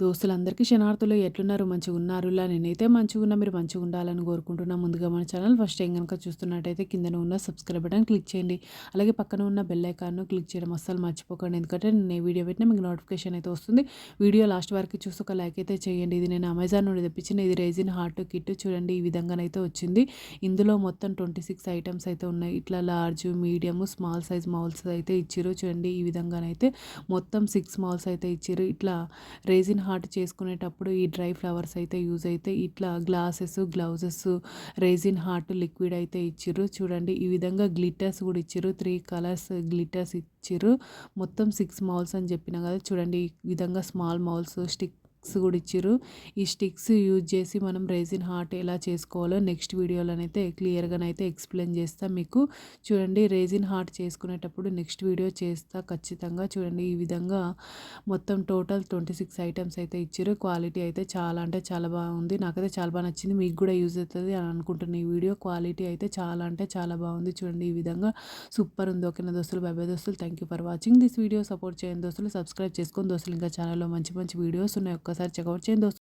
దోస్తులందరికీ శనార్థులు ఎట్లున్నారు? మంచిగున్నారులా? నేనైతే మంచిగున్నా. మీరు మంచిగుండాలని కోరుకుంటున్నా. ముందుగా మన ఛానల్ ఫస్ట్ టైం గనుక చూస్తున్నట్టయితే కిందన ఉన్న సబ్స్క్రైబ్ బటన్ క్లిక్ చేయండి. అలాగే పక్కన ఉన్న బెల్ ఐకాన్‌ను క్లిక్ చేయడం అస్సలు మర్చిపోకండి. ఎందుకంటే నేను ఏ వీడియో పెట్టినా మీకు నోటిఫికేషన్ అయితే వస్తుంది. వీడియో లాస్ట్ వరకు చూసి ఒక లైక్ అయితే చేయండి. ఇది నేను అమెజాన్ నుండి తెప్పించిన ఇది రెజిన్ హార్ట్ కిట్ చూడండి ఈ విధంగానైతే వచ్చింది. ఇందులో మొత్తం 26 ఐటెమ్స్ అయితే ఉన్నాయి. ఇట్లా large, medium, small size moulds అయితే ఇచ్చిర్రు. చూడండి ఈ విధంగానైతే మొత్తం 6 మౌల్స్ అయితే ఇచ్చిర్రు. ఇట్లా రేజిన్ హార్ట్ చేసుకునేటప్పుడు ఈ డ్రై ఫ్లవర్స్ అయితే యూజ్ అయితే ఇట్లా glasses, gloves, resin heart liquid అయితే ఇచ్చిర్రు. చూడండి ఈ విధంగా గ్లిటర్స్ కూడా ఇచ్చిర్రు. 3 కలర్స్ గ్లిటర్స్ ఇచ్చిర్రు. మొత్తం 6 మౌల్స్ అని చెప్పిన కదా, చూడండి ఈ విధంగా స్మాల్ మౌల్స్, స్టిక్స్ కూడా ఇచ్చిర్రు. ఈ స్టిక్స్ యూజ్ చేసి మనం రేజిన్ హార్ట్ ఎలా చేసుకోవాలో నెక్స్ట్ వీడియోలోనైతే క్లియర్గానైతే ఎక్స్ప్లెయిన్ చేస్తా మీకు. చూడండి రేజిన్ హార్ట్ చేసుకునేటప్పుడు నెక్స్ట్ వీడియో చేస్తా ఖచ్చితంగా. చూడండి ఈ విధంగా మొత్తం టోటల్ 26 ఐటెమ్స్ అయితే ఇచ్చారు. క్వాలిటీ అయితే చాలా అంటే చాలా బాగుంది. నాకైతే చాలా బాగా నచ్చింది. మీకు కూడా యూజ్ అవుతుంది అని అనుకుంటున్నాను. ఈ వీడియో క్వాలిటీ అయితే చాలా అంటే చాలా బాగుంది. చూడండి ఈ విధంగా సూపర్ ఉంది. ఓకేనా దోస్తులు? బై బై దోస్తులు. Thank you for watching this video. Support చేయండి దోస్తులు. సబ్స్క్రైబ్ చేసుకొని దోస్తులు. ఇంకా ఛానల్లో మంచి మంచి వీడియోస్ ఉన్నాయి. ఒక్కసారి చెక్అవుట్ చేయండి దోస్తులు.